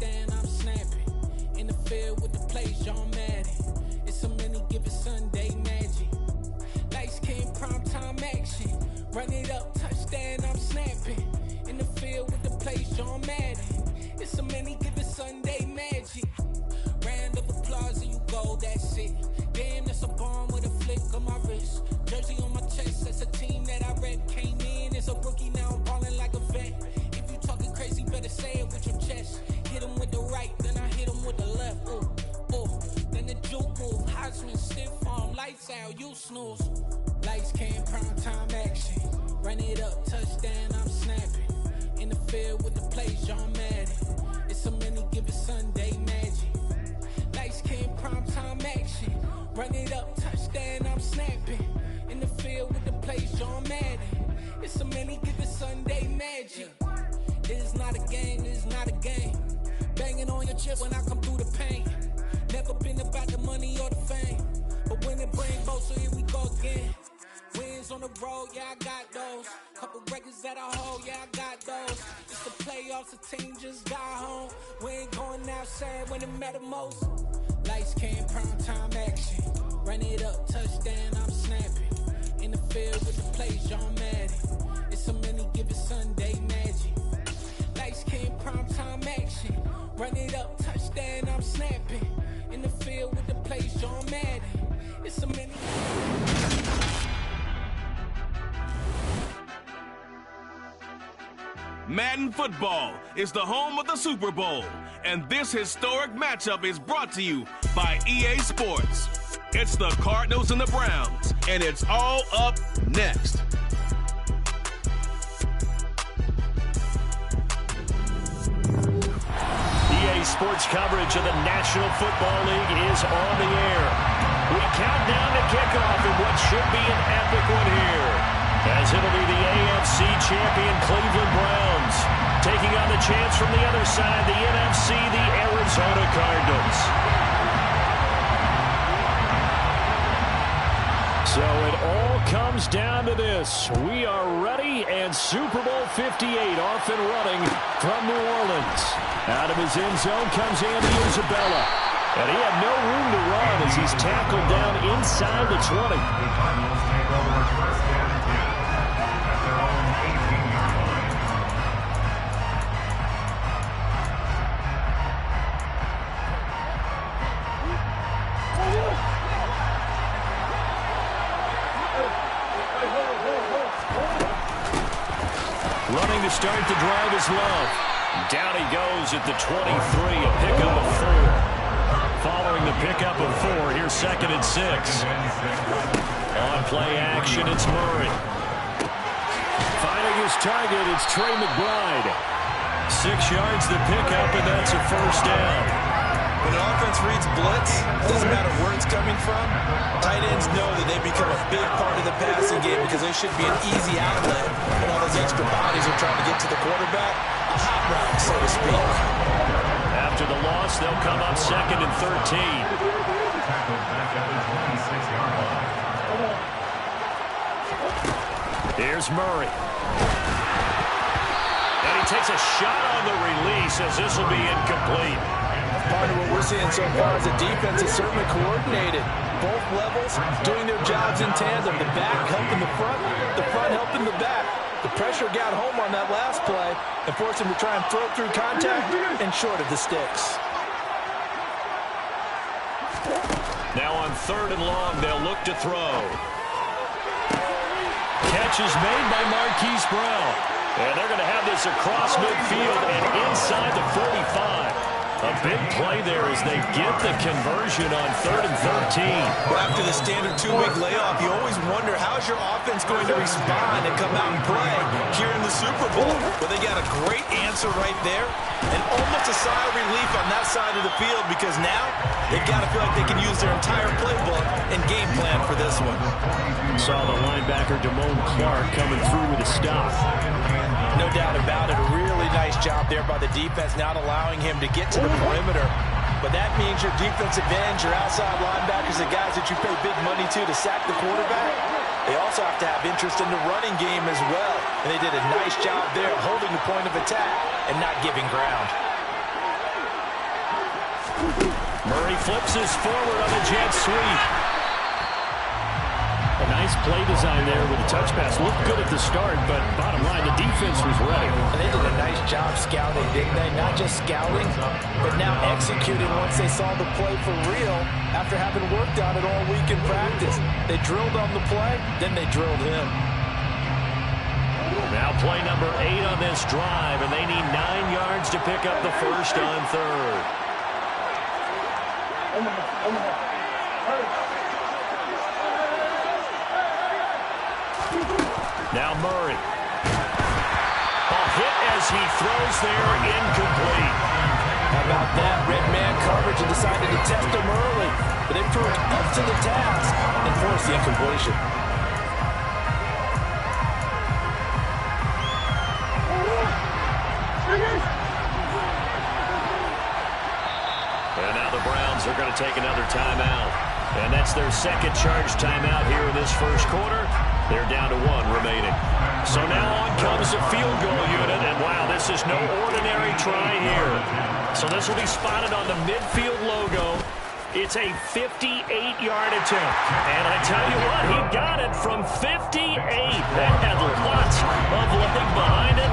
touchdown, I'm snapping. In the field with the plays, John Madden. It's a many given Sunday magic. Lights came primetime action. Run it up, touchdown, I'm snapping. In the field with the plays, John Madden. It's a many given Sunday magic. Round of applause and you go, that's it. Damn, that's a bomb with a flick on my wrist. Jersey on my chest, that's a team that I rep. Came in as a rookie, now I'm ballin' like a vet. If you talking crazy, better say it with your chest. Hit him with the right, then I hit him with the left. Ooh, ooh. Then the juke move, Heisman, stiff arm, lights out, you snooze. Lights came, prime time action. Run it up, touchdown, I'm snapping. In the field with the plays, John Madden. It's a many given Sunday magic. Lights came, prime time action. Run it up, touchdown, I'm snapping. In the field with the plays, John Madden. It's a many given Sunday magic. It is not a game, it is not a game. Banging on your chest when I come through the pain. Never been about the money or the fame. But when it bring both, so here we go again. Wins on the road, yeah, I got those. Couple records that I hold, yeah, I got those. It's the playoffs, the team just got home. We ain't going outside when it matter most. Lights came, prime time action. Run it up, touchdown, I'm snapping. In the field with the plays, John Madden. It's a many given Sunday magic. Lights came, prime time action. Run it up, touchdown, I'm snapping. In the field with the plays, John Madden. It's a many. Madden Football is the home of the Super Bowl, and this historic matchup is brought to you by EA Sports. It's the Cardinals and the Browns, and it's all up next. EA Sports coverage of the National Football League is on the air. We count down to kickoff in what should be an epic one here, as it'll be the AFC champion Cleveland Browns taking on the chance from the other side, the NFC, the Arizona Cardinals. So it all comes down to this. We are ready, and Super Bowl 58 off and running from New Orleans. Out of his end zone comes Andy Isabella. And he had no room to run as he's tackled down inside the 20. Running to start the drive is Love. Down he goes at the 23, a pickup of 4. Following the pickup of 4, here's 2nd and 6. On play action, it's Murray. Finding his target, it's Trey McBride. 6 yards the pickup, and that's a first down. When an offense reads blitz, it doesn't matter where it's coming from. Tight ends know that they become a big part of the passing game because they should be an easy outlet when all those extra bodies are trying to get to the quarterback. A hot route, so to speak. After the loss, they'll come up 2nd and 13. Here's Murray. And he takes a shot on the release as this will be incomplete. Part of what we're seeing so far is the defense is certainly coordinated. Both levels doing their jobs in tandem. The back helping the front helping the back. The pressure got home on that last play and forced him to try and throw through contact and short of the sticks. Now on 3rd and long, they'll look to throw. Catch is made by Marquise Brown. And they're going to have this across midfield and inside the 45. A big play there as they get the conversion on 3rd and 13. Well, after the standard 2-week layoff, you always wonder how's your offense going to respond and come out and play here in the Super Bowl. Well, they got a great answer right there and almost a sigh of relief on that side of the field because now they've got to feel like they can use their entire playbook and game plan for this one. Saw the linebacker Damone Clark coming through with a stop. No doubt about it. A really nice job there by the defense, not allowing him to get to the perimeter. But that means your defensive ends, your outside linebackers, the guys that you pay big money to sack the quarterback, they also have to have interest in the running game as well. And they did a nice job there holding the point of attack and not giving ground. Murray flips his forward on the jet sweep. A nice play design there with a touch pass. Looked good at the start, but bottom line, the defense was ready. And they did a nice job scouting, didn't they? Not just scouting, but now executing once they saw the play for real after having worked on it all week in practice. They drilled on the play, then they drilled him. Now play number 8 on this drive, and they need 9 yards to pick up the first on third. Now Murray. A hit as he throws there, incomplete. How about that? Red man coverage and decided to test him early. But they proved up to the task and forced the incompletion. And now the Browns are going to take another timeout. And that's their second charge timeout here in this first quarter. They're down to 1 remaining. So now on comes the field goal unit. And wow, this is no ordinary try here. So this will be spotted on the midfield logo. It's a 58-yard attempt. And I tell you what, he got it from 58. That had lots of leg behind it.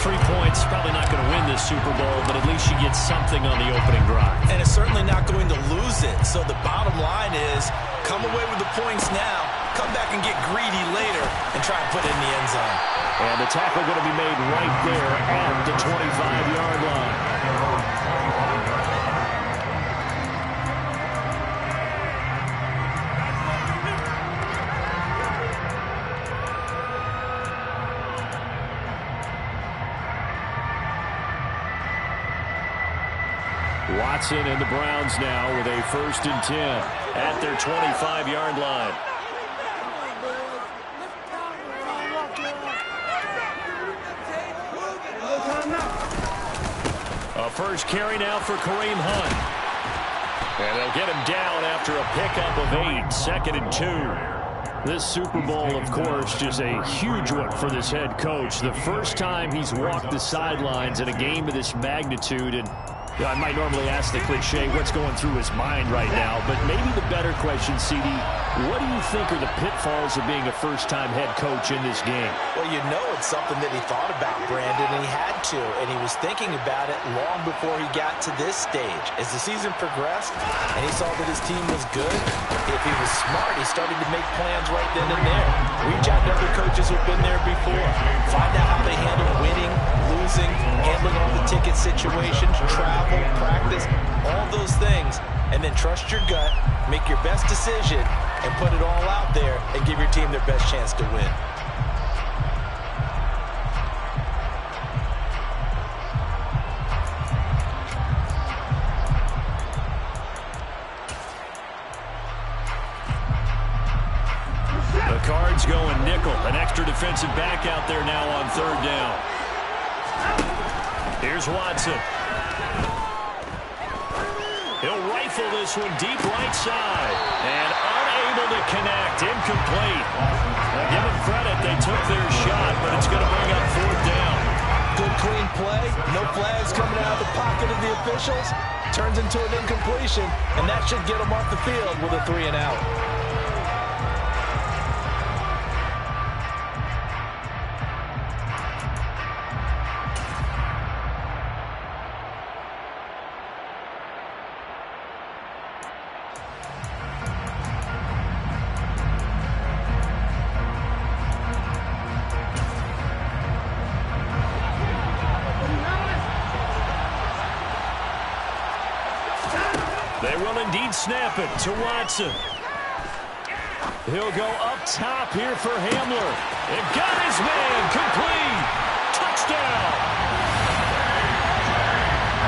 3 points, probably not going to win this Super Bowl, but at least you get something on the opening drive. And it's certainly not going to lose it. So the bottom line is, come away with the points now, come back and get greedy later, and try and put it in the end zone. And the tackle going to be made right there at the 25-yard line. Watson and the Browns now with a 1st and 10 at their 25-yard line. A first carry now for Kareem Hunt. And they'll get him down after a pickup of 8, 2nd and 2. This Super Bowl, of course, just a huge one for this head coach. The first time he's walked the sidelines in a game of this magnitude. And I might normally ask the cliche, what's going through his mind right now? But maybe the better question, CD, what do you think are the pitfalls of being a first-time head coach in this game? Well, you know it's something that he thought about, Brandon, and he had to. And he was thinking about it long before he got to this stage. As the season progressed and he saw that his team was good, if he was smart, he started to make plans right then and there. Reach out to other coaches who've been there before. Find out how they handle winning, losing, handling all the ticket situations, travel, practice, all those things. And then trust your gut, make your best decision, and put it all out there and give your team their best chance to win. The Cards going nickel. An extra defensive back out there now on 3rd down. Here's Watson. He'll rifle this one deep right side. And unable to connect. Incomplete. Now give them credit. They took their shot, but it's going to bring up 4th down. Good clean play. No flags coming out of the pocket of the officials. Turns into an incompletion, and that should get them off the field with a 3 and out. They will indeed snap it to Watson. He'll go up top here for Hamler. And got his man complete. Touchdown.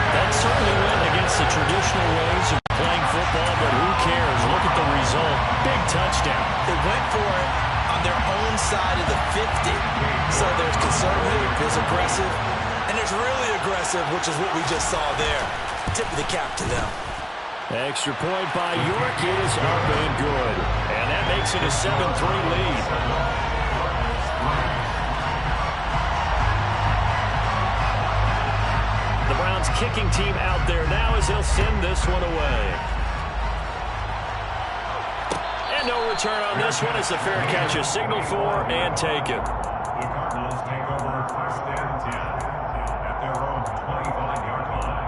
That certainly went against the traditional ways of playing football, but who cares? Look at the result. Big touchdown. They went for it on their own side of the 50. So there's conservative, there's aggressive, and there's really aggressive, which is what we just saw there. Tip of the cap to them. Extra point by York is up and good. And that makes it a 7-3 lead. The Browns kicking team out there now as they'll send this one away. And no return on this one as the fair catch is signaled for and taken. The Cardinals take over first and 10 at their own 25-yard line.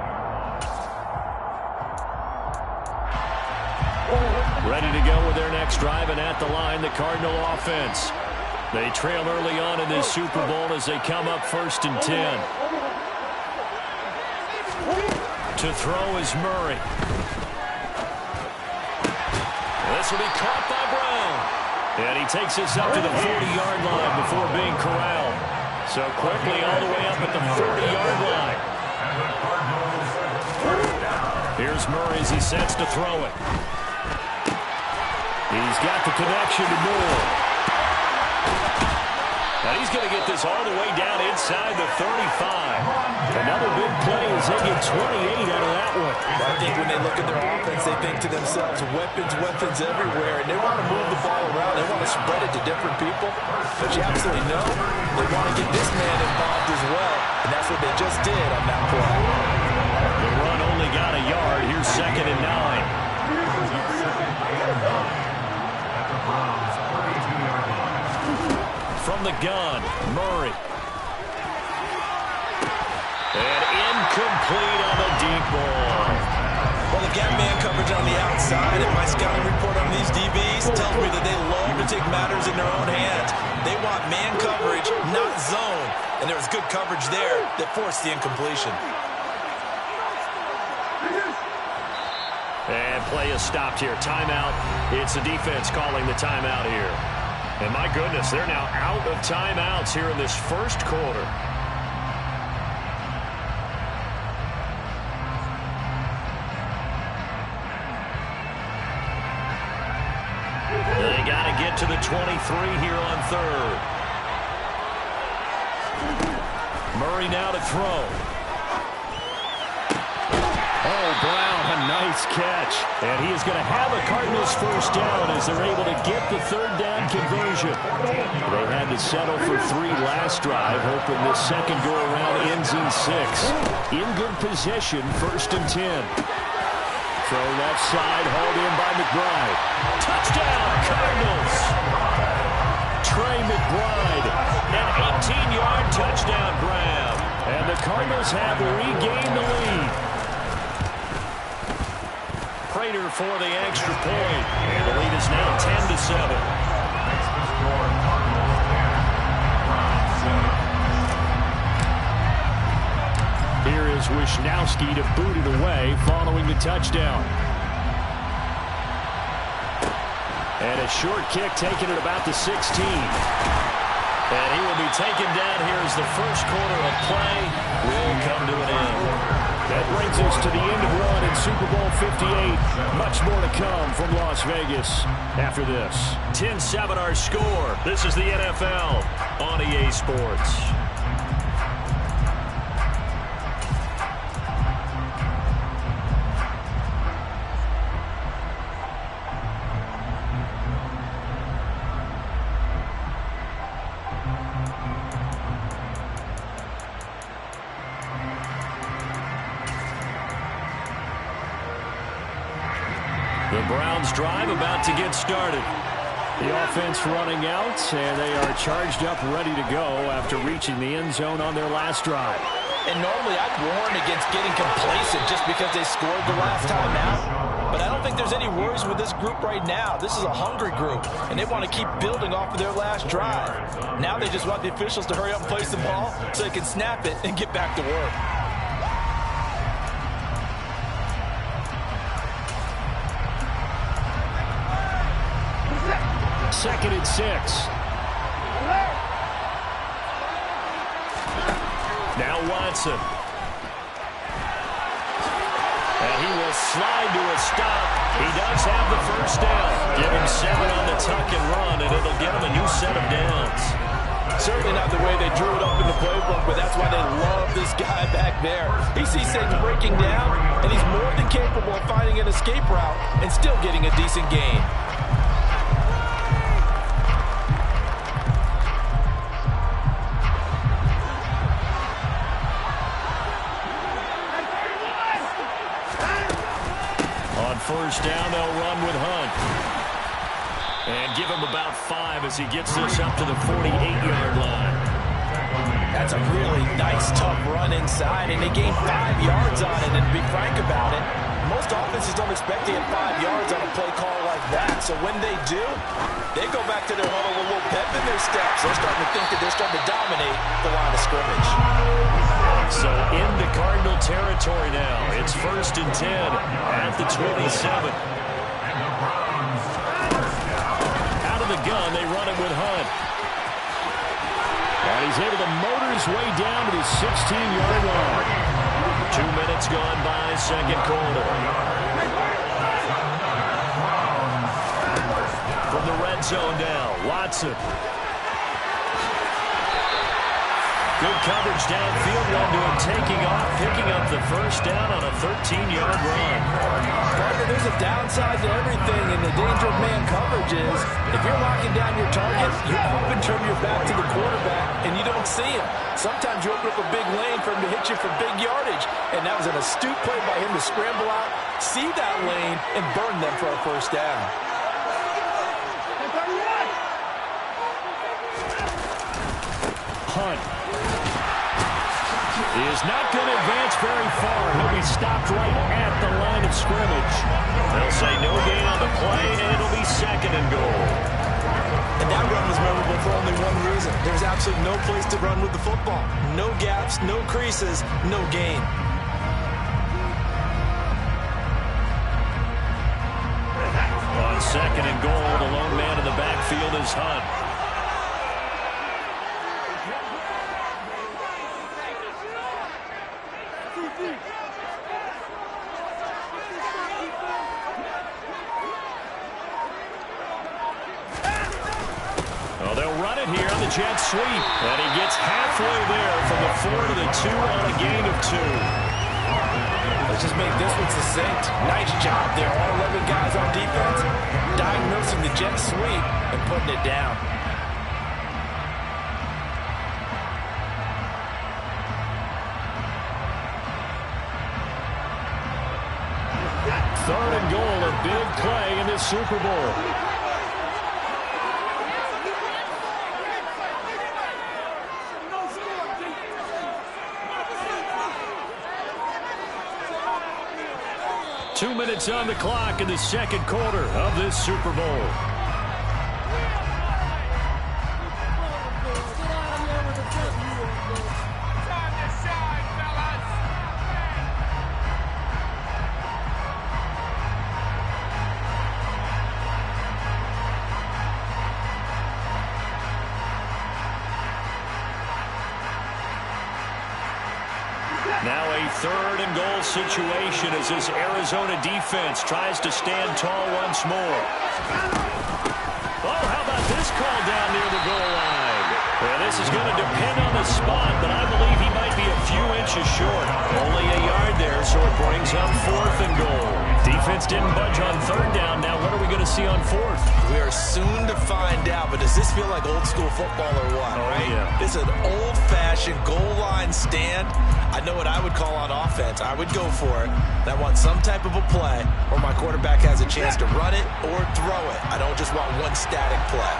Ready to go with their next drive, and at the line, the Cardinal offense. They trail early on in this Super Bowl as they come up first and 10. To throw is Murray. This will be caught by Brown. And he takes this up to the 40-yard line before being corralled. So quickly all the way up at the 40-yard line. Here's Murray as he sets to throw it. He's got the connection to Moore. And he's going to get this all the way down inside the 35. Another big play as they get 28 out of that one. I think when they look at their offense, they think to themselves, weapons everywhere, and they want to move the ball around. They want to spread it to different people. But you absolutely know they want to get this man involved as well, and that's what they just did on that play. The run only got a yard. Here's 2nd and 9. From the gun, Murray. And incomplete on the deep ball. Well, the gap man coverage on the outside, and my scouting report on these DBs tells me that they love to take matters in their own hands. They want man coverage, not zone. And there was good coverage there that forced the incompletion. And play is stopped here. Timeout. It's the defense calling the timeout here. And my goodness, they're now out of timeouts here in this first quarter. They got to get to the 23 here on 3rd. Murray now to throw. Oh, Brown, a nice catch. And he is going to have a Cardinals first down as they're able to get the 3rd down conversion. They had to settle for 3 last drive, hoping this second go-around ends in 6. In good position, 1st and 10. Throw left side, hauled in by McBride. Touchdown, Cardinals! Trey McBride, an 18-yard touchdown grab. And the Cardinals have regained the lead. Prater for the extra point. And the lead is now 10-7. Here is Wisnowski to boot it away following the touchdown. And a short kick taken at about the 16. And he will be taken down here as the first quarter of play will come to an end. That brings us to the end of run in Super Bowl 58. Much more to come from Las Vegas after this. 10-7 our score. This is the NFL on EA Sports. The Browns drive about to get started. The offense running out, and they are charged up, ready to go after reaching the end zone on their last drive. And normally I'd warn against getting complacent just because they scored the last time out. But I don't think there's any worries with this group right now. This is a hungry group, and they want to keep building off of their last drive. Now they just want the officials to hurry up and place the ball so they can snap it and get back to work. 2nd and 6. Now Watson. And he will slide to a stop. He does have the first down. Give him 7 on the tuck and run, and it'll get him a new set of downs. Certainly not the way they drew it up in the playbook, but that's why they love this guy back there. He sees things breaking down, and he's more than capable of finding an escape route and still getting a decent gain. On first down, they'll run with Hunt. And give him about 5 as he gets this up to the 48-yard line. That's a really nice, tough run inside, and they gained 5 yards on it. And to be frank about it, most offenses don't expect to get 5 yards on a play call like that. So when they do, they go back to their huddle with a little pep in their steps. They're starting to think that they're starting to dominate the line of scrimmage. So into Cardinal territory now. It's first and 10 at the 27. Out of the gun, they run it with Hunt. And he's able to motor his way down to the 16-yard line. 2 minutes gone by, second quarter. From the red zone now, Watson. Good coverage downfield, led to him taking off, picking up the first down on a 13-yard run. Partner, there's a downside to everything, and the danger of man coverage is if you're locking down your target, you up and turn your back to the quarterback, and you don't see him. Sometimes you open up a big lane for him to hit you for big yardage, and that was an astute play by him to scramble out, see that lane, and burn them for a first down. Hunt is not going to advance very far. He'll be stopped right at the line of scrimmage. They'll say no gain on the play, and it'll be second and goal. And that run was memorable for only one reason. There's absolutely no place to run with the football. No gaps, no creases, no gain. On second and goal, the lone man in the backfield is Hunt. Well, they'll run it here on the jet sweep. And he gets halfway there from the 4 to the 2 on a gain of 2. Let's just make this one succinct. Nice job there. All 11 guys on defense diagnosing the jet sweep and putting it down. Third and goal, a big play in this Super Bowl. Two minutes on the clock in the second quarter of this Super Bowl. Now a third and goal situation as this Arizona defense tries to stand tall once more. Oh, how about this call down near the goal line? Well, this is going to depend on the spot, but I believe he might be a few inches short. Only a yard there, so it brings up fourth and goal. Defense didn't budge on third down. Now what are we going to see on fourth? We are soon to find out, but does this feel like old school football or what, right? Yeah. This is an old-fashioned goal line stand. I know what I would call on offense. I would go for it. And I want some type of a play where my quarterback has a chance to run it or throw it. I don't just want one static play.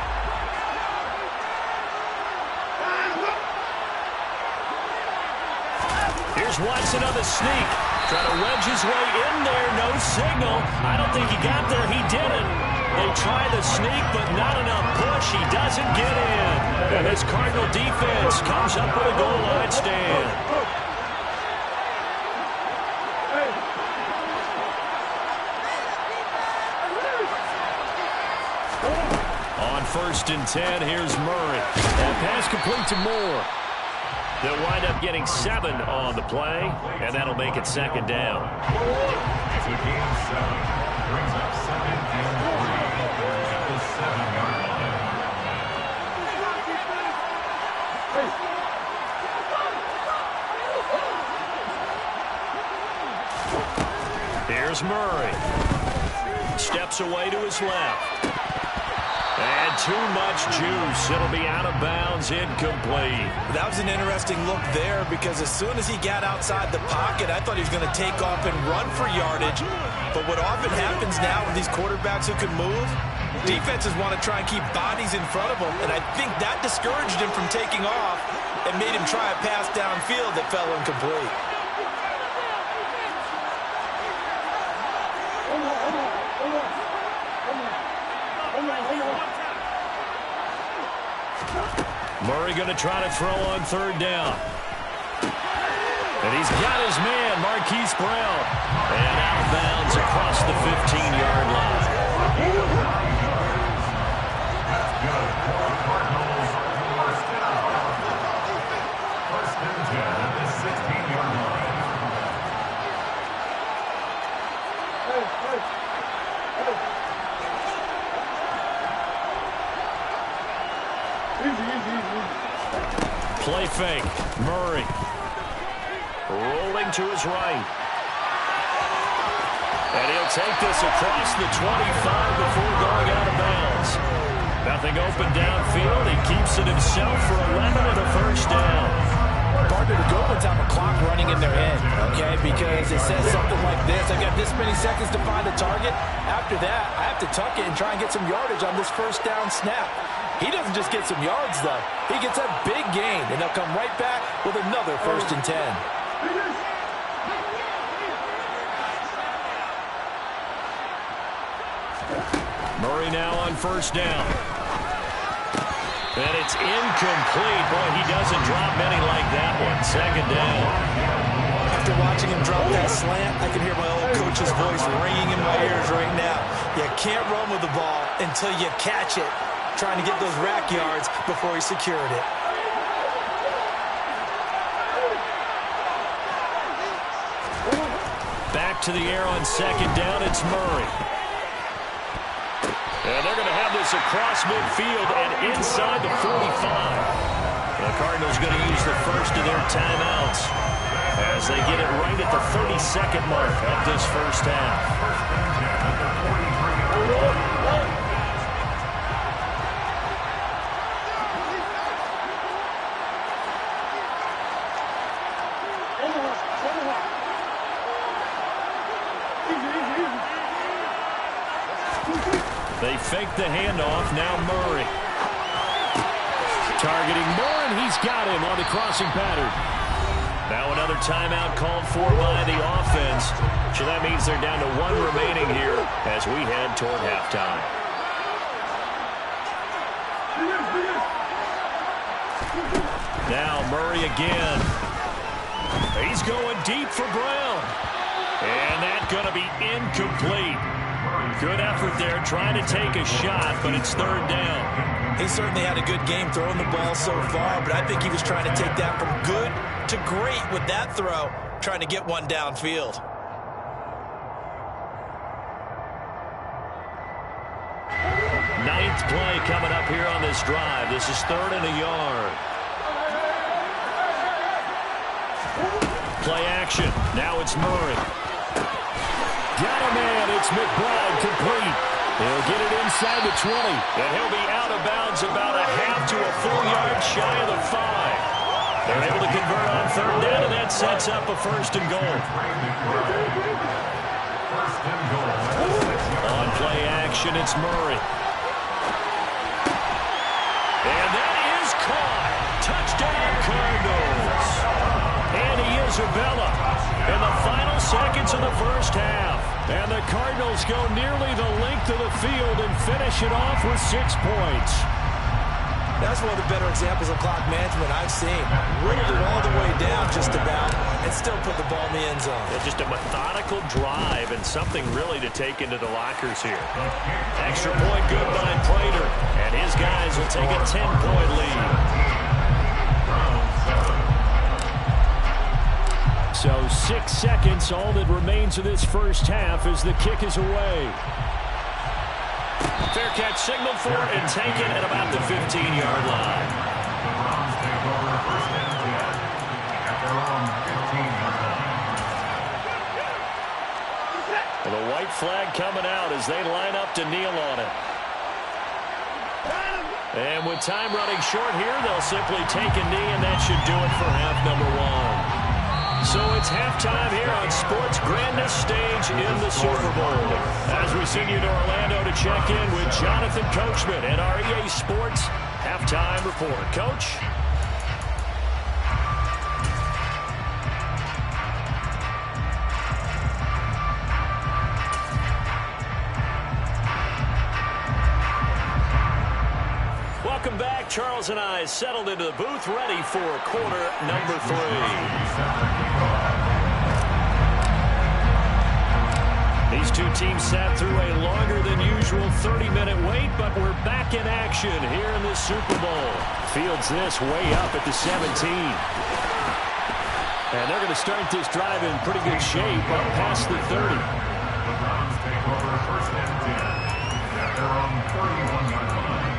Here's Watson on the sneak. Trying to wedge his way in there. No signal. I don't think he got there. He didn't. They try the sneak, but not enough push. He doesn't get in. And this Cardinal defense comes up with a goal line stand. On first and 10, here's Murray. That pass complete to Moore. They'll wind up getting 7 on the play, and that'll make it second down. It's a gain 7. Brings up second and 3 at the 7-yard line. Here's Murray. Steps away to his left. And too much juice. It'll be out of bounds, incomplete. That was an interesting look there because as soon as he got outside the pocket, I thought he was going to take off and run for yardage. But what often happens now with these quarterbacks who can move, defenses want to try and keep bodies in front of them, and I think that discouraged him from taking off and made him try a pass downfield that fell incomplete. Murray going to try to throw on third down. And he's got his man, Marquise Brown. And out of bounds across the 15-yard line. That's good. Cardinals forced down. First and 10 at the 16-yard line. Play fake. Murray. Rolling to his right. And he'll take this across the 25 before going out of bounds. Nothing open downfield. He keeps it himself for 11 and a first down. Partner, the Gophers have a clock running in their head, okay? Because it says something like this. I've got this many seconds to find a target. After that, I have to tuck it and try and get some yardage on this first down snap. He doesn't just get some yards, though. He gets a big gain, and they'll come right back with another first and 10. Murray now on first down. And it's incomplete. Boy, he doesn't drop many like that one. Second down. After watching him drop that slant, I can hear my old coach's voice ringing in my ears right now. You can't run with the ball until you catch it, trying to get those rack yards before he secured it. Back to the air on second down. It's Murray. And they're going to have this across midfield and inside the 45. The Cardinals going to use the first of their timeouts as they get it right at the 32nd mark of this first half. They fake the handoff. Now Murray. Targeting Moore, and he's got him on the crossing pattern. Now another timeout called for by the offense. So that means they're down to one remaining here as we head toward halftime. Now Murray again. He's going deep for Brown. And that's going to be incomplete. Good effort there, trying to take a shot, but it's third down. He certainly had a good game throwing the ball so far, but I think he was trying to take that from good to great with that throw, trying to get one downfield. Ninth play coming up here on this drive. This is third and a yard. Play action. Now it's Murray. Got a man. It's McBride complete. He'll get it inside the 20. And he'll be out of bounds about a half to a full yard shy of the 5. They're able to convert on third down, and that sets up a first and goal. On play action, it's Murray. And that is caught. Touchdown, Cardinals. Andy Isabella in the final seconds of the first half. And the Cardinals go nearly the length of the field and finish it off with 6 points. That's one of the better examples of clock management I've seen. Whittled it all the way down just about and still put the ball in the end zone. Yeah, just a methodical drive and something really to take into the lockers here. Extra point good by Prater. And his guys will take a 10-point lead. So 6 seconds, all that remains of this first half as the kick is away. Fair catch signaled for and taken at about the 15-yard line. The Browns take over first and 10 at their own 15-yard line. And the white flag coming out as they line up to kneel on it. And with time running short here, they'll simply take a knee, and that should do it for half number one. So it's halftime here on sports' grandest stage in the Super Bowl. As we send you to Orlando to check in with Jonathan Coachman and our EA Sports halftime report. Coach? Welcome back. Charles and I settled into the booth, ready for quarter number 3. These two teams sat through a longer than usual 30-minute wait, but we're back in action here in the Super Bowl. Fields this way up at the 17. And they're going to start this drive in pretty good shape up past the 30. The Browns take over first and 10 at their own 31-yard line.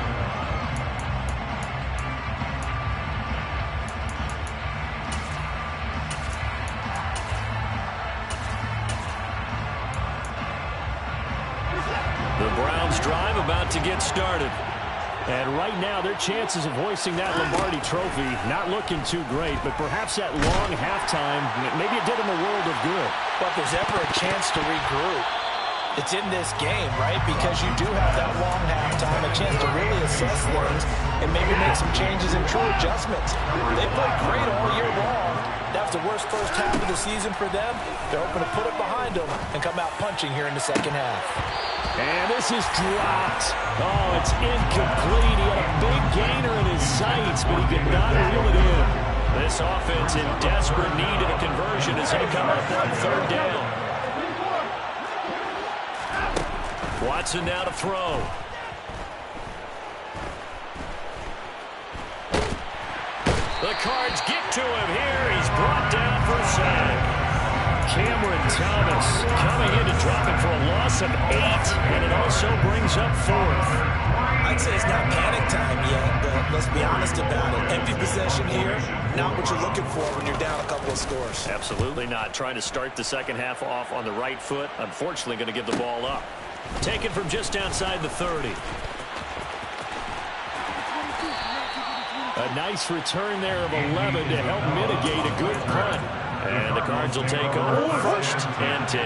The Browns drive about to get started. And right now, their chances of hoisting that Lombardi trophy not looking too great, but perhaps that long halftime, maybe it did them a world of good. But if there's ever a chance to regroup, it's in this game, right? Because you do have that long halftime, a chance to really assess things and maybe make some changes and true adjustments. They played great all year long. That was the worst first half of the season for them. They're hoping to put it behind them and come out punching here in the second half. And this is dropped. Oh, it's incomplete. He had a big gainer in his sights, but he could not reel it in. This offense in desperate need of a conversion as they come up on third down. Watson now to throw. The Cards get to him here. He's brought down for a sack. Cameron Thomas coming in to drop it for a loss of 8, and it also brings up 4th. I'd say it's not panic time yet, but let's be honest about it. Empty possession here, not what you're looking for when you're down a couple of scores. Absolutely not. Trying to start the second half off on the right foot. Unfortunately, going to give the ball up. Taken from just outside the 30. A nice return there of 11 to help mitigate a good punt. And the Cards will take over first and 10.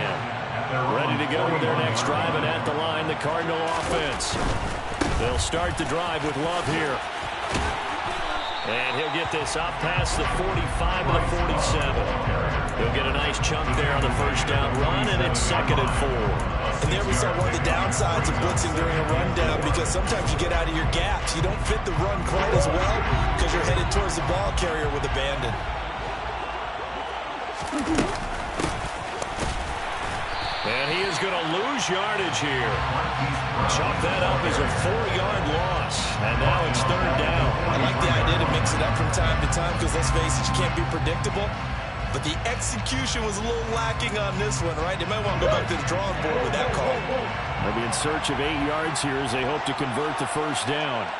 Ready to go with their next drive, and at the line, the Cardinal offense. They'll start the drive with Love here. And he'll get this up past the 45 to the 47. He'll get a nice chunk there on the first down run, and it's 2nd and 4. And there we saw one of the downsides of blitzing during a rundown, because sometimes you get out of your gaps. You don't fit the run quite as well because you're headed towards the ball carrier with abandon. And he is going to lose yardage here. Chalk that up as a 4-yard loss. And now it's third down. I like the idea to mix it up from time to time because, let's face it, you can't be predictable. But the execution was a little lacking on this one, right? They might want to go back to the drawing board with that call. They'll be in search of 8 yards here as they hope to convert the first down.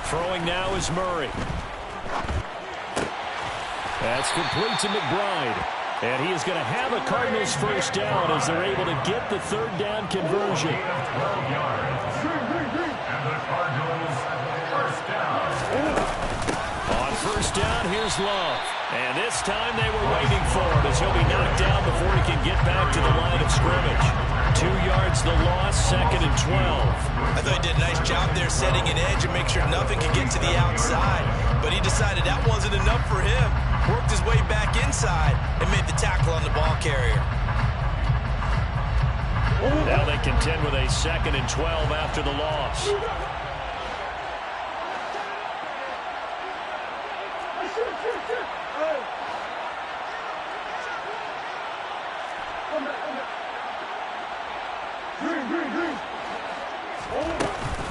Throwing now is Murray. That's complete to McBride. And he is going to have a Cardinals first down as they're able to get the third down conversion. On first down, here's Love. And this time they were waiting for him as he'll be knocked down before he can get back to the line of scrimmage. 2 yards the loss, 2nd and 12. I thought he did a nice job there setting an edge and make sure nothing could get to the outside. But he decided that wasn't enough for him. Worked his way back inside and made the tackle on the ball carrier. Now they contend with a 2nd and 12 after the loss.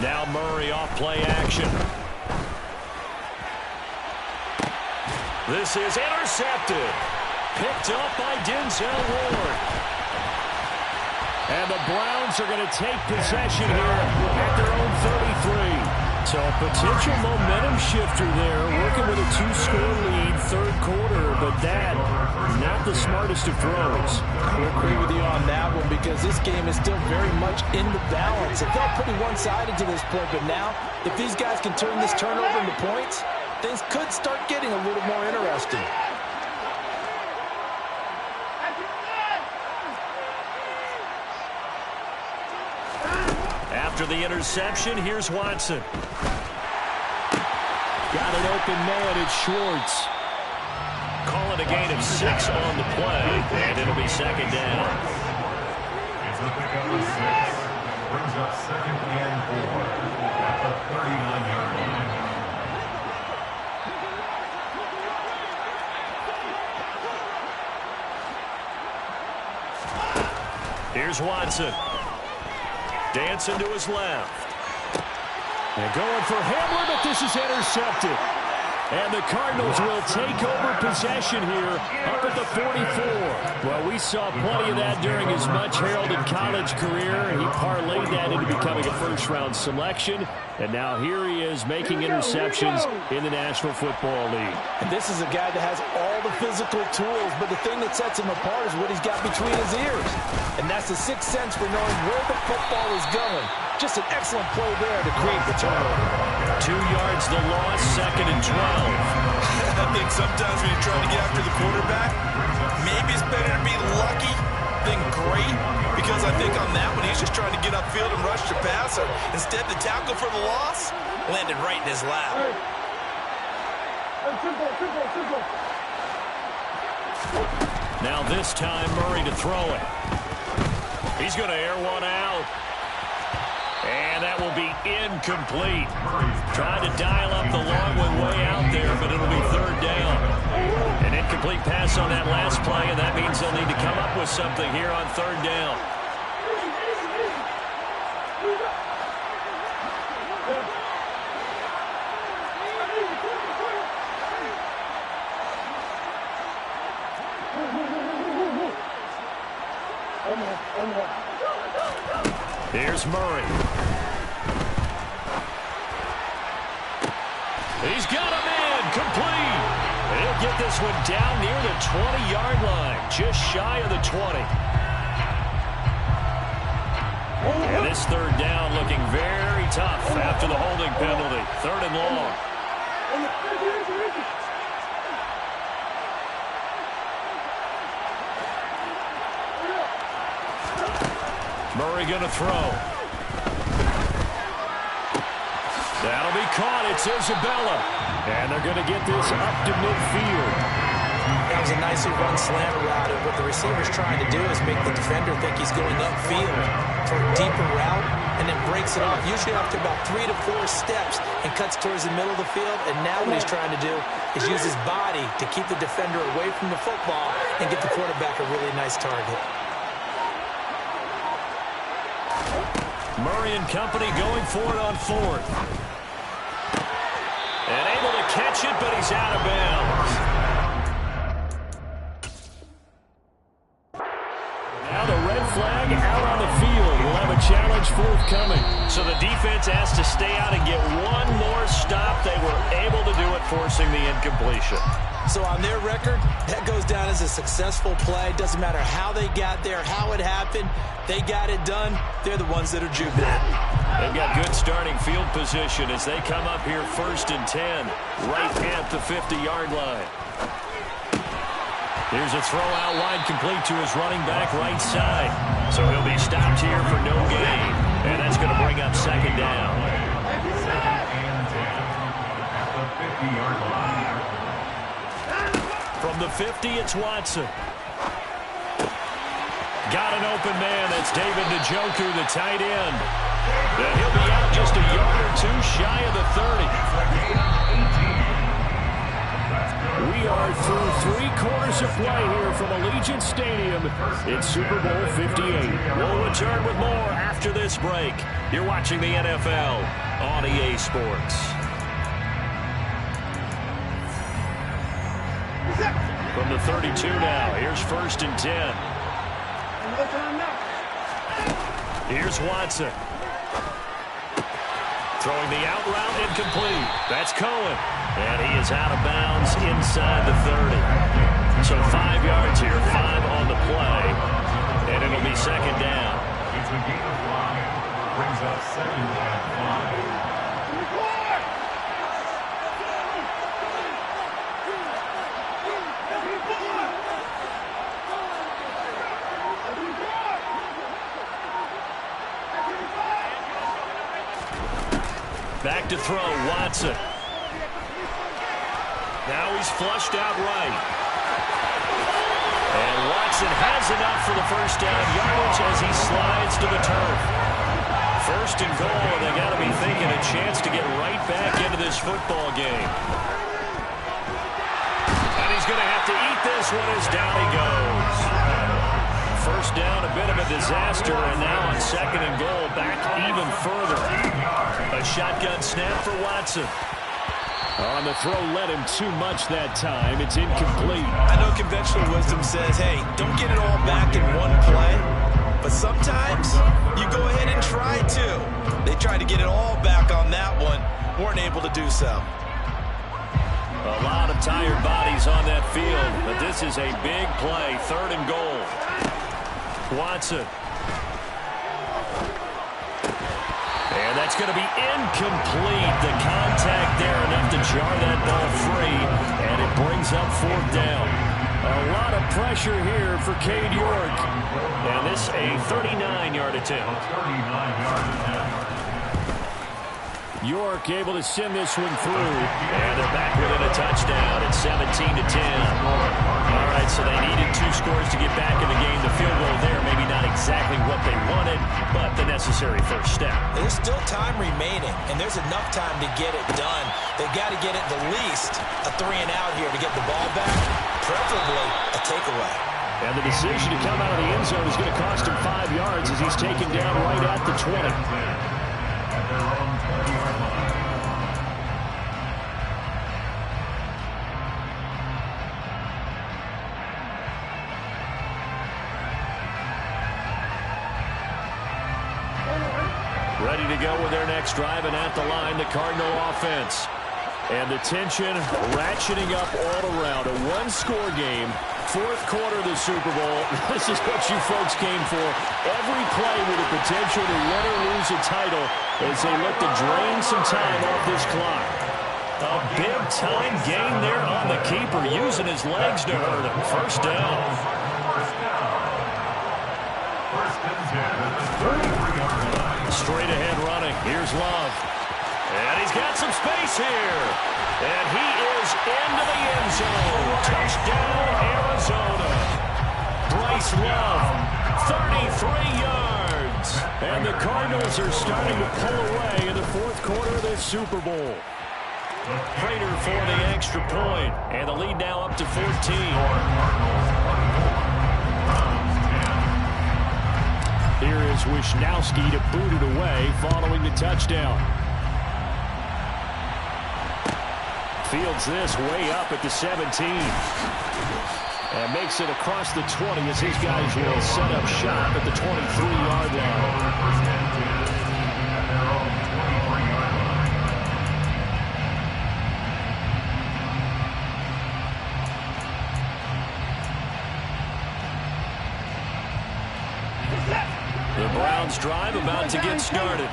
Now Murray off play action. This is intercepted. Picked up by Denzel Ward. And the Browns are going to take possession here at their own 33. So a potential momentum shifter there, working with a 2-score lead, third quarter, but that, not the smartest of throws. I would agree with you on that one because this game is still very much in the balance. It felt pretty one-sided to this point, but now, if these guys can turn this turnover into points, things could start getting a little more interesting. After the interception, here's Watson. Got an open man, it's Schwartz. Call it a gain of 6 on the play, and it'll be second down. It's a pickup of 6. Brings up 2nd and 4 at the 39-yard line. Here's Watson. Dancing to his left. And going for Hamler, but this is intercepted. And the Cardinals will take over possession here up at the 44. Well, we saw plenty of that during his much-heralded college career. He parlayed that into becoming a first-round selection. And now here he is making interceptions in the National Football League. And this is a guy that has all the physical tools, but the thing that sets him apart is what he's got between his ears. And that's the sixth sense for knowing where the football is going. Just an excellent play there to create the turnover. 2 yards the loss, 2nd and 12. I think sometimes when you're trying to get after the quarterback, maybe it's better to be lucky than great, because I think on that one he's just trying to get upfield and rush the passer. Instead, the tackle for the loss landed right in his lap. Now this time Murray to throw it. He's going to air one out. And that will be incomplete. Trying to dial up the long one way out there, but it'll be third down. An incomplete pass on that last play, and that means they'll need to come up with something here on third down. Here's Murray. He's got a man, complete. And he'll get this one down near the 20-yard line, just shy of the 20. And this third down looking very tough after the holding penalty. 3rd and long. Murray going to throw. That'll be caught. It's Isabella. And they're going to get this up to midfield. That was a nicely run slant route, and what the receiver's trying to do is make the defender think he's going upfield for a deeper route, and then breaks it off, usually after about 3 to 4 steps, and cuts towards the middle of the field. And now what he's trying to do is use his body to keep the defender away from the football and get the quarterback a really nice target. Murray and company going for it on 4th. And able to catch it, but he's out of bounds. Now the red flag out on the field. We'll have a challenge forthcoming. So the defense has to stay out and get one more stop. They were able to do it, forcing the incompletion. So on their record, that goes down as a successful play. Doesn't matter how they got there, how it happened. They got it done. They're the ones that are jubilant. They've got good starting field position as they come up here 1st and 10, right at the 50-yard line. Here's a throw out wide, complete to his running back right side. So he'll be stopped here for no gain. And that's going to bring up 2nd down. 2nd and 10 at the 50-yard line. From the 50, it's Watson. Got an open man. That's David Njoku, the tight end. And he'll be out just a yard or 2 shy of the 30. We are through 3 quarters of play here from Allegiant Stadium. It's Super Bowl 58. We'll return with more after this break. You're watching the NFL on EA Sports. From the 32 now, here's 1st and 10. Here's Watson. Throwing the out route incomplete. That's Cohen. And he is out of bounds inside the 30. So 5 yards here, 5 on the play. And it'll be second down. It's a gain of 5. Brings up 2nd and 5. Back to throw, Watson. Now he's flushed out right. And Watson has enough for the first down yardage as he slides to the turf. First and goal, and they got to be thinking a chance to get right back into this football game. And he's going to have to eat this one as down he goes. First down, a bit of a disaster, and now on second and goal, back even further. A shotgun snap for Watson. On the throw, led him too much that time. It's incomplete. I know conventional wisdom says, hey, don't get it all back in one play. But sometimes you go ahead and try to. They tried to get it all back on that one. Weren't able to do so. A lot of tired bodies on that field, but this is a big play. Third and goal. Watson. And that's going to be incomplete. The contact there enough to jar that ball free, and it brings up fourth down. A lot of pressure here for Cade York. And this a 39-yard attempt. 39-yard attempt. York able to send this one through, and they're back within a touchdown at 17-10. All right, so they needed 2 scores to get back in the game. The field goal there, maybe not exactly what they wanted, but the necessary first step. There's still time remaining, and there's enough time to get it done. They've got to get it the least a 3-and-out here to get the ball back, preferably a takeaway. And the decision to come out of the end zone is going to cost him 5 yards as he's taken down right at the 20. At their own 20-yard line. Ready to go with their next drive, and at the line, the Cardinal offense. And the tension ratcheting up all around. A one-score game, fourth quarter of the Super Bowl. This is what you folks came for. Every play with the potential to win or lose a title as they look to drain some time off this clock. A big-time gain there on the keeper, using his legs to hurt him. First down. First and 10 at the 33-yard line. Straight ahead running. Here's Love. And he's got some space here. And he is into the end zone. Touchdown, Arizona. Bryce Love, 33 yards. And the Cardinals are starting to pull away in the fourth quarter of this Super Bowl. Prater for the extra point. And the lead now up to 14. Here is Wisnowski to boot it away following the touchdown. Fields this way up at the 17. And makes it across the 20 as his guys will set up shop at the 23-yard line. The Browns drive about to get started.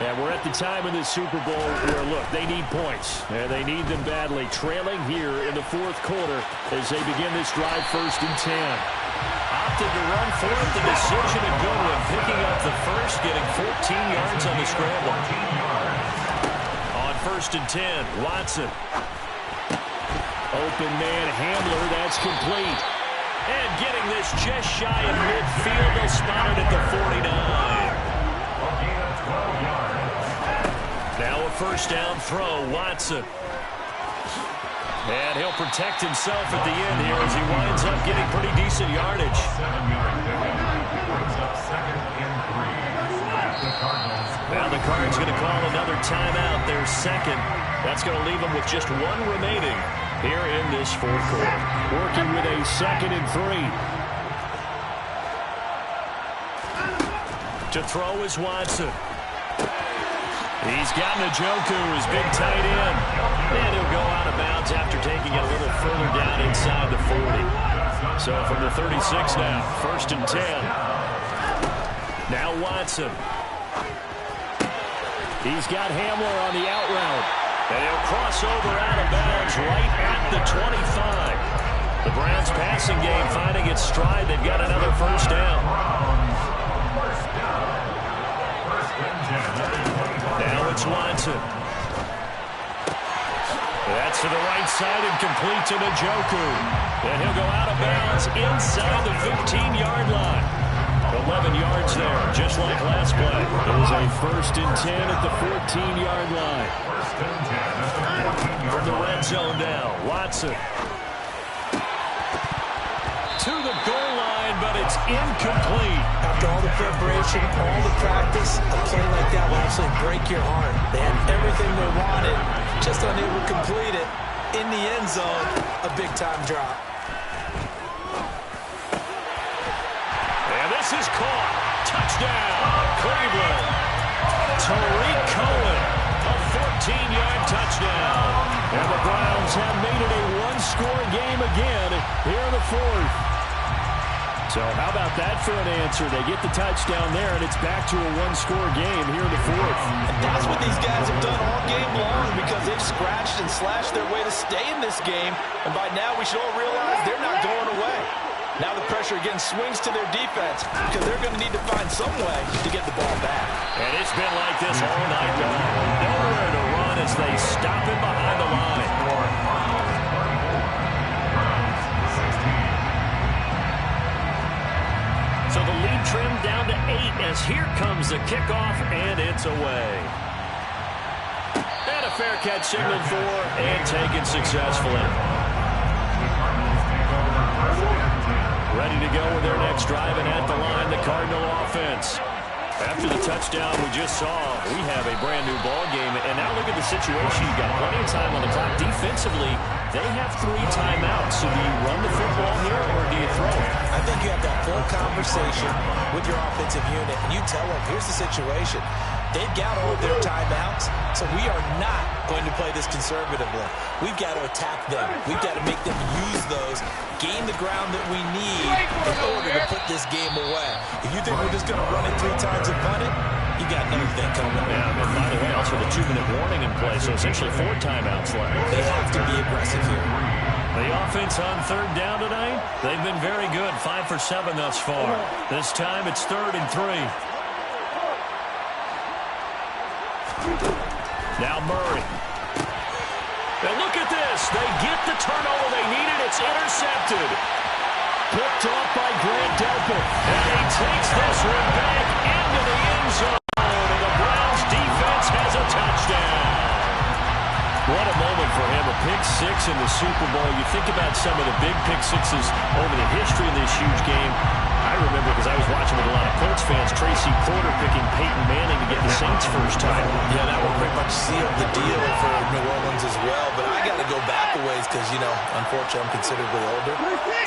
And we're at the time in the Super Bowl where, look, they need points. And they need them badly. Trailing here in the fourth quarter as they begin this drive, first and 10. Opted to run for it. The decision a good one. Picking up the first, getting 14 yards on the scramble. On first and 10, Watson. Open man Hamler, that's complete. And getting this just shy of midfield. They'll spot it at the 49. Now a first down throw, Watson. And he'll protect himself at the end here as he winds up getting pretty decent yardage. 7-yard pickup. Brings up 2nd and 3. Now the Cards going to call another timeout, their second. That's going to leave them with just one remaining here in this fourth quarter. Working with a 2nd and 3. To throw is Watson. He's got Njoku, his big tight end. And he'll go out of bounds after taking it a little further down inside the 40. So from the 36 now, 1st and 10. Now Watson. He's got Hamler on the out route. And he'll cross over out of bounds right at the 25. The Browns passing game finding its stride. They've got another 1st down. Now it's Watson. That's to the right side and complete to Njoku. And he'll go out of bounds inside the 15-yard line. 11 yards there, just like last play. It was a 1st and 10 at the 14-yard line. From the red zone now, Watson. To the goal line, but it's incomplete. After all the preparation, all the practice, a play like that will actually break your heart. They had everything they wanted, just unable to complete it. In the end zone, a big-time drop. And this is caught. Touchdown, Cleveland. Tariq Cohen, a 14-yard touchdown. And the Browns have made it a one-score game again here in the 4th. So how about that for an answer? They get the touchdown there, and it's back to a one-score game here in the 4th. And that's what these guys have done all game long because they've scratched and slashed their way to stay in this game. And by now, we should all realize they're not going away. Now the pressure again swings to their defense because they're going to need to find some way to get the ball back. And it's been like this all night long. Nowhere to run as they stop him behind the line. So the lead trimmed down to 8 as here comes the kickoff, and it's away. And a fair catch signaled for and taken successfully. Ready to go with their next drive, and at the line, the Cardinal offense. After the touchdown we just saw, we have a brand-new ball game. And now look at the situation. You've got plenty of time on the clock. Defensively, they have 3 timeouts. So do you run the football here, or do you throw it? I think you have that full conversation with your offensive unit, and you tell them, here's the situation. They've got all of their timeouts, so we are not going to play this conservatively. We've got to attack them. We've got to make them use those, gain the ground that we need in order to put this game away. If you think we're just going to run it 3 times and punt it, you got another thing coming up. Yeah, and by the way, also the 2-minute warning in play, so essentially 4 timeouts left. They have to be aggressive here. The offense on 3rd down tonight, they've been very good, 5 for 7 thus far. This time it's 3rd and 3. Now Murray. And look at this. They get the turnover they needed. It's intercepted. Picked off by Grant Delpit. And he takes this one back into the end zone. And the Browns defense has a touchdown. What a moment for him. A pick 6 in the Super Bowl. You think about some of the big pick 6s over the history of this huge game. I remember because I was watching with a lot of Colts fans, Tracy Porter picking Peyton Manning to get the Saints' first time. Yeah, that one pretty much sealed the deal for New Orleans as well. But I got to go back a ways because, you know, unfortunately I'm considerably older.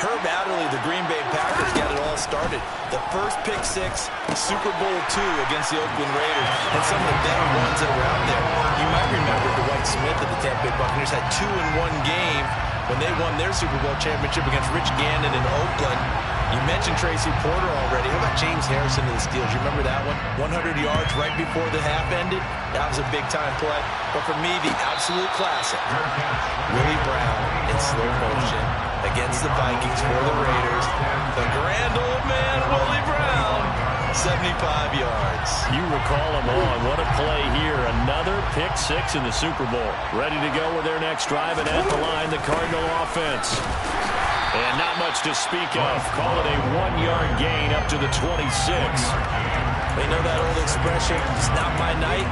Herb Adderley, the Green Bay Packers, got it all started. The first pick 6, Super Bowl II against the Oakland Raiders, and some of the better ones that were out there. You might remember Dwight Smith of the Tampa Bay Buccaneers had 2 in one game when they won their Super Bowl championship against Rich Gannon in Oakland. You mentioned Tracy Porter already. How about James Harrison to the Steelers? You remember that one? 100 yards right before the half ended? That was a big-time play. But for me, the absolute classic, Willie Brown in slow motion against the Vikings for the Raiders. The grand old man, Willie Brown, 75 yards. You recall them on. What a play here. Another pick 6 in the Super Bowl. Ready to go with their next drive, and at the line, the Cardinal offense. And not much to speak of. Call it a 1-yard gain up to the 26. They know that old expression, it's not my night.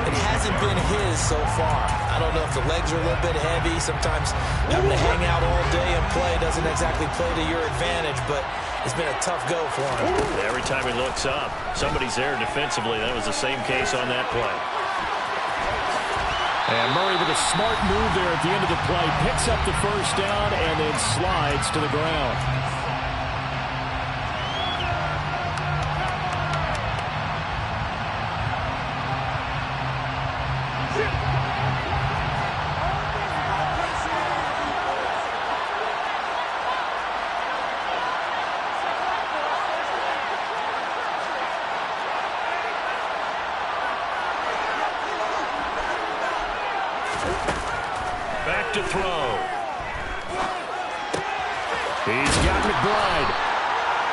It hasn't been his so far. I don't know if the legs are a little bit heavy. Sometimes having to hang out all day and play doesn't exactly play to your advantage, but it's been a tough go for him. Every time he looks up, somebody's there defensively. That was the same case on that play. And Murray with a smart move there at the end of the play. Picks up the first down and then slides to the ground. Back to throw. He's got McBride.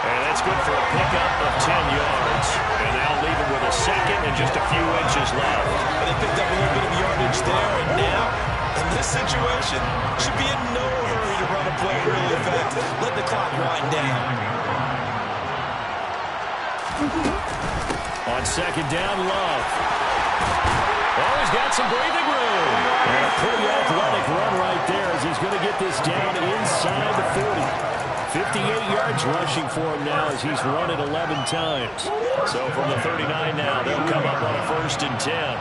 And that's good for a pickup of 10 yards. And now leave him with a second and just a few inches left. And they picked up a little bit of yardage there, and now, in this situation, should be in no hurry to run a play really fast. Let the clock wind down. On second down, Love. Oh, he's got some breathing room. And a pretty athletic run right there as he's going to get this down inside the 40. 58 yards rushing for him now as he's run it 11 times. So from the 39 now, they'll come up on a 1st and 10.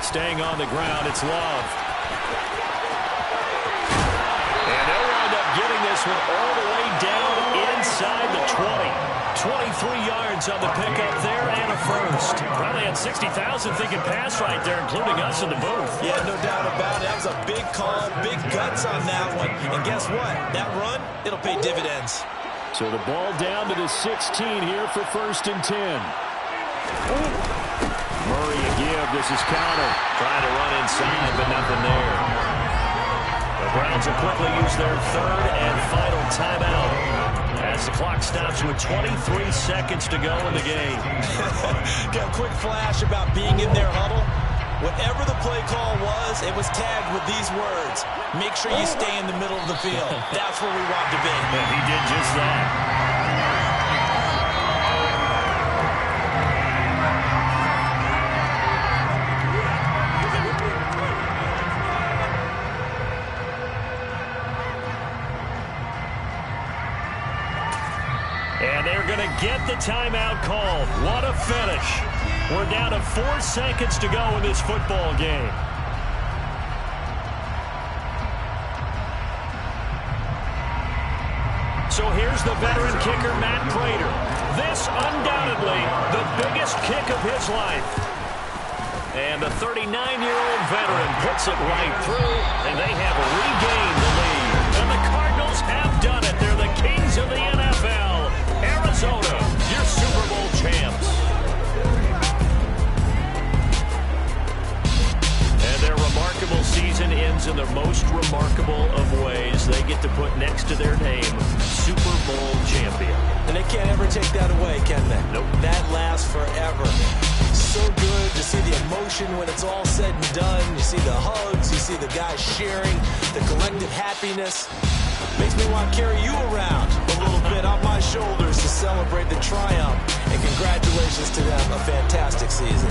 Staying on the ground, it's Love. And they'll wind up getting this one all the way down inside the 20. 23 yards on the pickup there and a first. Probably had 60,000 thinking pass right there, including us in the booth. Yeah, no doubt about it. That was a big call, big guts on that one. And guess what? That run, it'll pay dividends. So the ball down to the 16 here for 1st and 10. Murray a give. This is Conner. Trying to run inside, but nothing there. The Browns will quickly use their 3rd and final timeout as the clock stops with 23 seconds to go in the game. Got a quick flash about being in their huddle. Whatever the play call was, it was tagged with these words: make sure you stay in the middle of the field. That's where we want to be. And he did just that. And they're going to get the timeout called. What a finish. We're down to 4 seconds to go in this football game. So here's the veteran kicker, Matt Prater. This undoubtedly the biggest kick of his life. And the 39-year-old veteran puts it right through, and they have regained the lead. And the Cardinals have done it. They're the kings of the NFL. Arizona, your Super Bowl champs. And their remarkable season ends in the most remarkable of ways. They get to put next to their name, Super Bowl champion. And they can't ever take that away, can they? Nope. That lasts forever. So good to see the emotion when it's all said and done. You see the hugs, you see the guys sharing, the collective happiness. Makes me want to carry you around a little bit on my shoulders to celebrate the triumph. And congratulations to them, a fantastic season.